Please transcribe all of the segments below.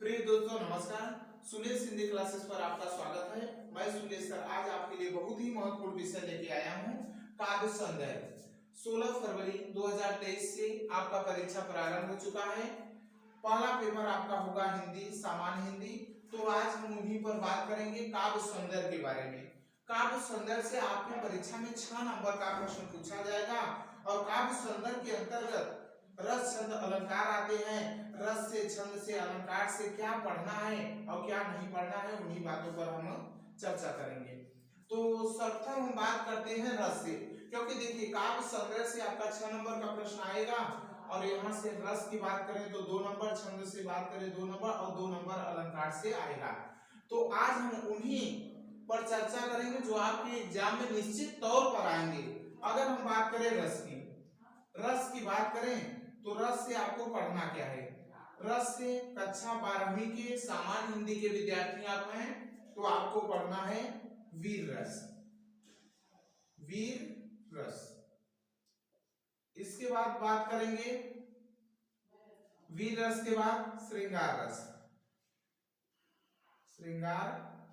प्रिय दोस्तों नमस्कार। सुनील सिंधी क्लासेस पर आपका स्वागत है। मैं सुनील सर आज आपके लिए बहुत ही महत्वपूर्ण विषय लेके आया हूँ, काव्य सौंदर्य। 16 फरवरी 2023 से आपका परीक्षा प्रारंभ हो चुका है। पहला पेपर आपका होगा हिंदी, सामान्य हिंदी। तो आज हम उन्हीं पर बात करेंगे, काव्य सौंदर्य के बारे में। काव्य सौंदर्य से आपकी परीक्षा में 6 नंबर का प्रश्न पूछा जाएगा और काव्य सौंदर्य के अंतर्गत रस छंद अलंकार आते हैं। रस से, छंद से, अलंकार से क्या पढ़ना है और क्या नहीं पढ़ना है, उन्हीं बातों पर हम चर्चा करेंगे। तो सर्वप्रथम हम बात करते हैं रस से, क्योंकि देखिए काव्य सौंदर्य से आपका 6 नंबर का प्रश्न आएगा और यहाँ से रस की बात करें तो 2 नंबर, छंद से बात करें 2 नंबर और 2 नंबर अलंकार से आएगा। तो आज हम उन्हीं पर चर्चा करेंगे जो आपके एग्जाम में निश्चित तौर पर आएंगे। अगर हम बात करें रस की बात करें तो रस से आपको पढ़ना क्या है। रस से कक्षा 12वीं के सामान्य हिंदी के विद्यार्थी आप हैं तो आपको पढ़ना है वीर रस। वीर रस। इसके बाद बात करेंगे वीर रस के बाद श्रृंगार रस। श्रृंगार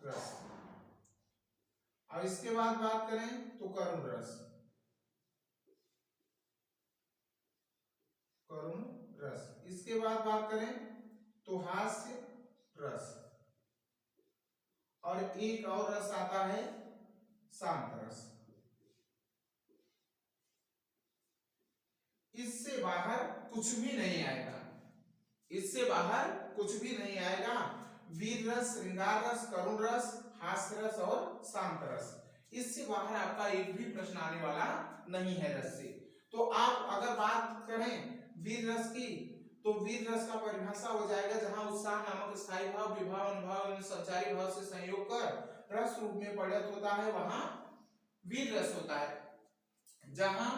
रस। और इसके बाद बात करें तो करुण रस। करुण रस। इसके बाद बात करें तो हास्य रस। और एक और रस आता है शांत रस। इससे बाहर कुछ भी नहीं आएगा। इससे बाहर कुछ भी नहीं आएगा। वीर रस, श्रृंगार रस, करुण रस, हास्य रस और शांत रस, इससे बाहर आपका एक भी प्रश्न आने वाला नहीं है रस से। तो आप अगर बात करें वीर रस की तो वीर रस का परिभाषा हो जाएगा जहां उत्साह नामक स्थायी भाव विभाव अनुभाव एवं संचारी भाव से संयोग कर रस रूप में परिणत होता है, वहां वीर रस होता है। जहां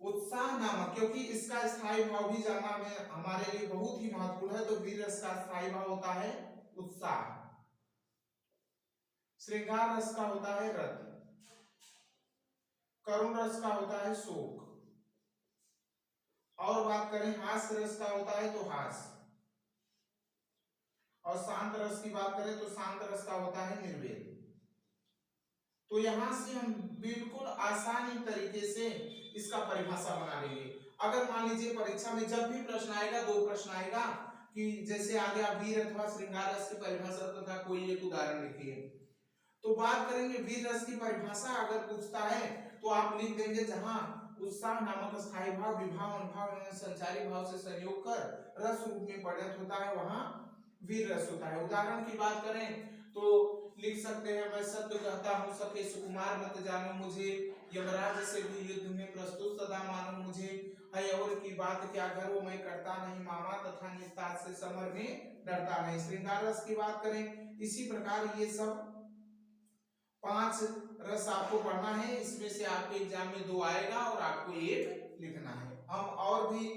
उत्साह नामक, क्योंकि इसका स्थायी भाव भी जानना में हमारे लिए बहुत ही महत्वपूर्ण है, तो वीर रस का स्थायी भाव होता है उत्साह। श्रृंगार रस का होता है रत। करुण रस का होता है शोक। और बात करें हास्य रस का होता है तो हास्य। और शांत रस की बात करें तो शांत रस का होता है निर्वेद। तो यहां से हम बिल्कुल आसानी तरीके से इसका परिभाषा बना लेंगे। अगर मान लीजिए परीक्षा में जब भी प्रश्न आएगा, 2 प्रश्न आएगा कि जैसे आ गया वीर अथवा श्रृंगार रस की परिभाषा तथा कोई एक उदाहरण लिखिए, तो बात करेंगे वीर रस की परिभाषा अगर पूछता है तो आप लिख देंगे जहां उत्साह नामक स्थायी भाव विभाव अनुभाव एवं संचारी भाव से संयोग कर रस रूप में परिणत होता है, वहां वीर रस होता है। उदाहरण की बात करें तो लिख सकते हैं, मैं सत्य कहता हूं सखे सुकुमार मत जानो मुझे, यमराज से भी युद्ध में प्रस्तुत सदा मानो मुझे, है और की बात क्या करो मैं करता नहीं मामा, तथा निस्तार से समर में डरता नहीं। श्रृंगार रस की बात करें इसी प्रकार ये सब 5 रस आपको पढ़ना है। इसमें से आपके एग्जाम में 2 आएगा और आपको 1 लिखना है। हम और भी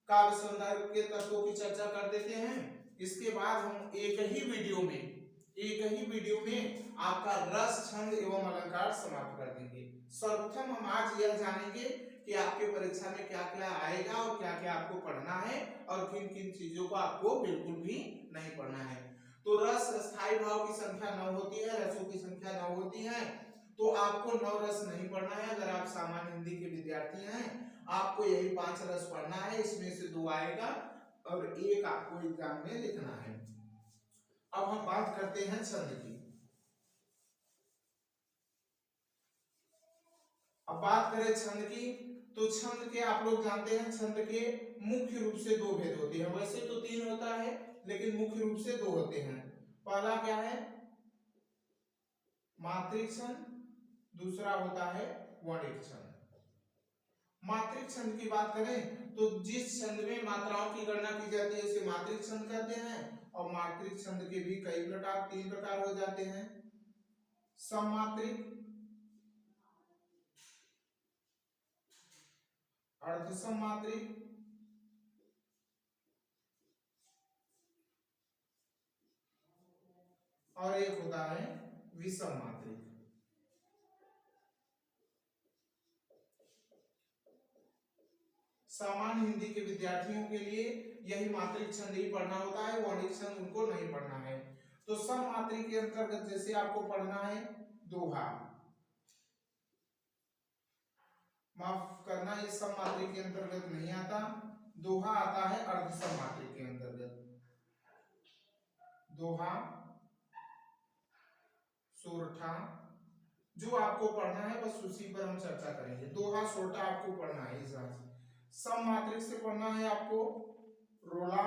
काव्य सौंदर्य के तत्वों की चर्चा कर देते हैं। इसके बाद हम एक ही वीडियो में आपका रस, छंद एवं अलंकार समाप्त कर देंगे। सर्वप्रथम हम आज यह जानेंगे कि आपके परीक्षा में क्या क्या आएगा और क्या क्या आपको पढ़ना है और किन किन चीजों को आपको बिल्कुल भी नहीं पढ़ना है। तो रस, स्थायी भाव की संख्या 9 होती है, रसों की संख्या 9 होती है, तो आपको 9 रस नहीं पढ़ना है। अगर आप सामान्य हिंदी के विद्यार्थी हैं आपको यही 5 रस पढ़ना है। इसमें से 2 आएगा और 1 आपको एग्जाम में लिखना है। अब हम बात करते हैं छंद की। अब बात करें छंद की तो छंद के आप लोग जानते हैं छंद के मुख्य रूप से 2 भेद होते हैं। वैसे तो 3 होता है लेकिन मुख्य रूप से 2 होते हैं। पहला क्या है मात्रिक छंद, दूसरा होता है वर्णिक छंद। मात्रिक छंद की बात करें तो जिस छंद में मात्राओं की गणना की जाती है उसे मात्रिक छंद कहते हैं। और मात्रिक छंद के भी कई प्रकार, 3 प्रकार हो जाते हैं, सममात्रिक, अर्धसममात्रिक और एक होता है विषम मात्रिक। सामान्य हिंदी के विद्यार्थियों के लिए यही मात्रिक छंद ही पढ़ना होता है, वौनिक छंद उनको नहीं पढ़ना है। तो सममात्रिक के अंतर्गत जैसे आपको पढ़ना है दोहा, माफ करना ये सममात्रिक के अंतर्गत नहीं आता, दोहा आता है अर्ध सममात्रिक के अंतर्गत। दोहा, सोरठा जो आपको पढ़ना है बस उसी पर हम चर्चा करेंगे। दोहा सोरठा आपको पढ़ना है इस बार। सममात्रिक से पढ़ना है आपको रोला,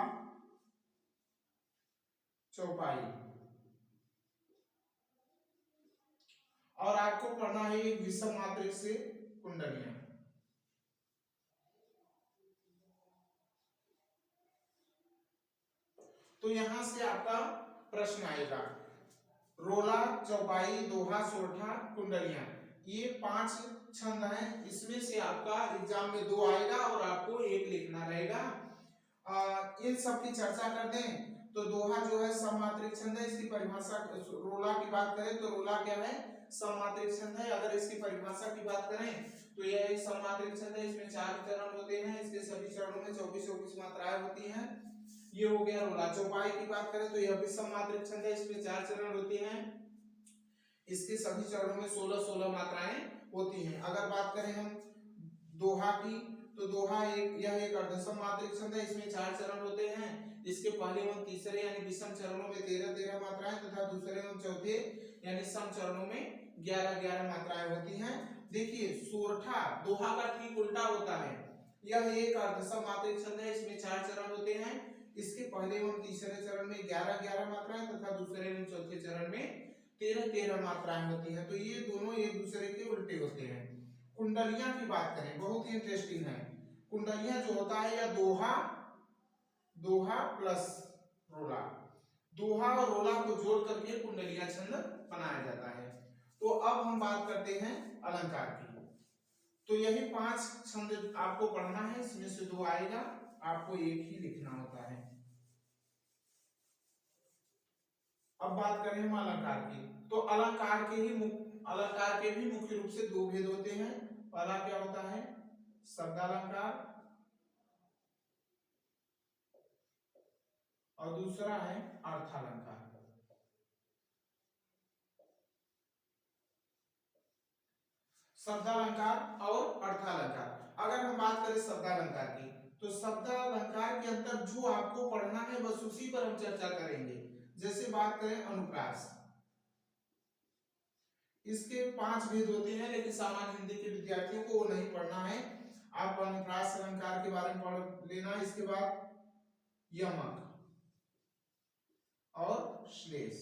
चौपाई, और आपको पढ़ना है एक विषम मात्रिक से कुंडलियां। तो यहां से आपका प्रश्न आएगा रोला, चौपाई, दोहा, सोरठा, कुंडलियां, ये 5 छंद हैं। इसमें से आपका एग्जाम में 2 आएगा और आपको 1 लिखना रहेगा। इन सब की चर्चा कर दें तो दोहा जो है सममात्रिक छंद है, इसकी परिभाषा, रोला की बात करें तो रोला क्या है, सममात्रिक छंद है। अगर इसकी परिभाषा की बात करें तो यह एक सममात्रिक छंद है, इसमें 4 चरण होते हैं, इसके सभी चरणों में 24-24 मात्राएं होती हैं। ये हो गया रोला। चौपाई की बात करें तो यह भी सममात्रिक छंद है, इसमें 4 चरण होते हैं, इसके सभी चरणों में 16-16 मात्राएं होती हैं। अगर बात करें हम दोहा की तो दोहा यह एक अर्धसम मात्रिक छंद है, इसमें 4 चरण होते हैं, इसके पहले एवं तीसरे यानी विषम चरणों में 13-13 मात्राएं तथा दूसरे एवं चौथे यानी सम चरणों में 11-11 मात्राएं होती हैं। देखिए सोरठा दोहा का ठीक उल्टा होता है, यह एक अर्धसम मात्रिक छंद है, इसमें 4 चरण होते हैं, इसके पहले एवं तीसरे चरण में 11-11 मात्राएं तथा दूसरे एवं चौथे चरण में 13-13 मात्राएं होती हैं। तो ये दोनों एक दूसरे के उल्टे होते हैं। कुंडलियां की बात करें, बहुत ही इंटरेस्टिंग है। कुंडलियां जो होता है या दोहा प्लस रोला, दोहा और रोला को जोड़ करके कुंडलिया छंद बनाया जाता है। तो अब हम बात करते हैं अलंकार की। तो यही 5 छंद आपको पढ़ना है, इसमें से 2 आएगा, आपको 1 ही लिखना होता है। अब बात करें हम अलंकार की, तो अलंकार के भी मुख्य रूप से 2 भेद होते हैं। पहला क्या होता है शब्दालंकार और दूसरा है अर्थालंकार। शब्दालंकार और अर्थालंकार। अगर हम बात करें शब्दालंकार की तो शब्दालंकार के अंतर जो आपको पढ़ना है बस उसी पर हम चर्चा करेंगे। जैसे बात करें अनुप्रास, इसके 5 भेद होते हैं, लेकिन सामान्य हिंदी के विद्यार्थियों को वो नहीं पढ़ना है। आप अनुप्रास अलंकार के बारे में पढ़ लेना। इसके बाद यमक और श्लेष।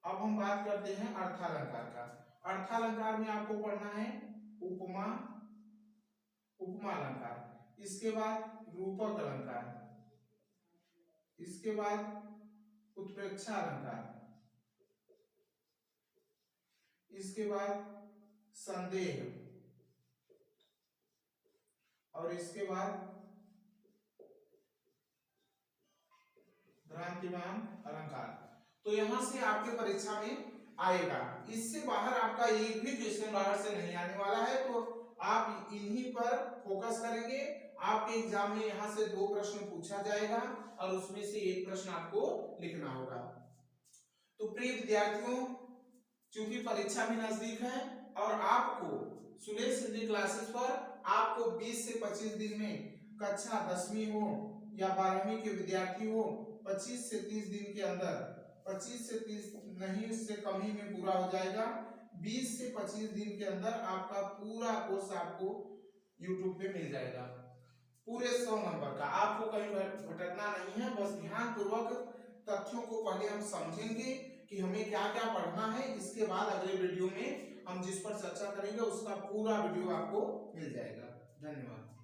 अब हम बात करते हैं अर्थालंकार का। अर्थालंकार में आपको पढ़ना है उपमा, उपमा अलंकार, इसके बाद रूपक अलंकार, इसके बाद उत्प्रेक्षा अलंकार, इसके बाद संदेह, और इसके बाद भ्रांतिमान अलंकार। तो यहां से आपके परीक्षा में आएगा, इससे बाहर आपका एक भी क्वेश्चन बाहर से नहीं आने वाला है। तो आप इन्हीं पर फोकस करेंगे। आपके एग्जाम में यहां से 2 प्रश्न पूछा जाएगा और उसमें से 1 प्रश्न आपको लिखना होगा। तो प्रिय विद्यार्थियों, चूंकि परीक्षा भी नजदीक है और आपको सुलेश हिंदी क्लासेस पर आपको 20 से 25 दिन में कक्षा 10वीं हो या 12वीं के विद्यार्थी हो, 25 से 30 दिन के अंदर, 25 से 30 नहीं, उससे कम ही में पूरा हो जाएगा। 20 से 25 दिन के अंदर आपका पूरा कोर्स आपको YouTube पे मिल जाएगा, पूरे 100 नंबर का। आपको कहीं भटकना नहीं है, बस ध्यान पूर्वक तथ्यों को पहले हम समझेंगे कि हमें क्या क्या पढ़ना है। इसके बाद अगले वीडियो में हम जिस पर चर्चा करेंगे उसका पूरा वीडियो आपको मिल जाएगा। धन्यवाद।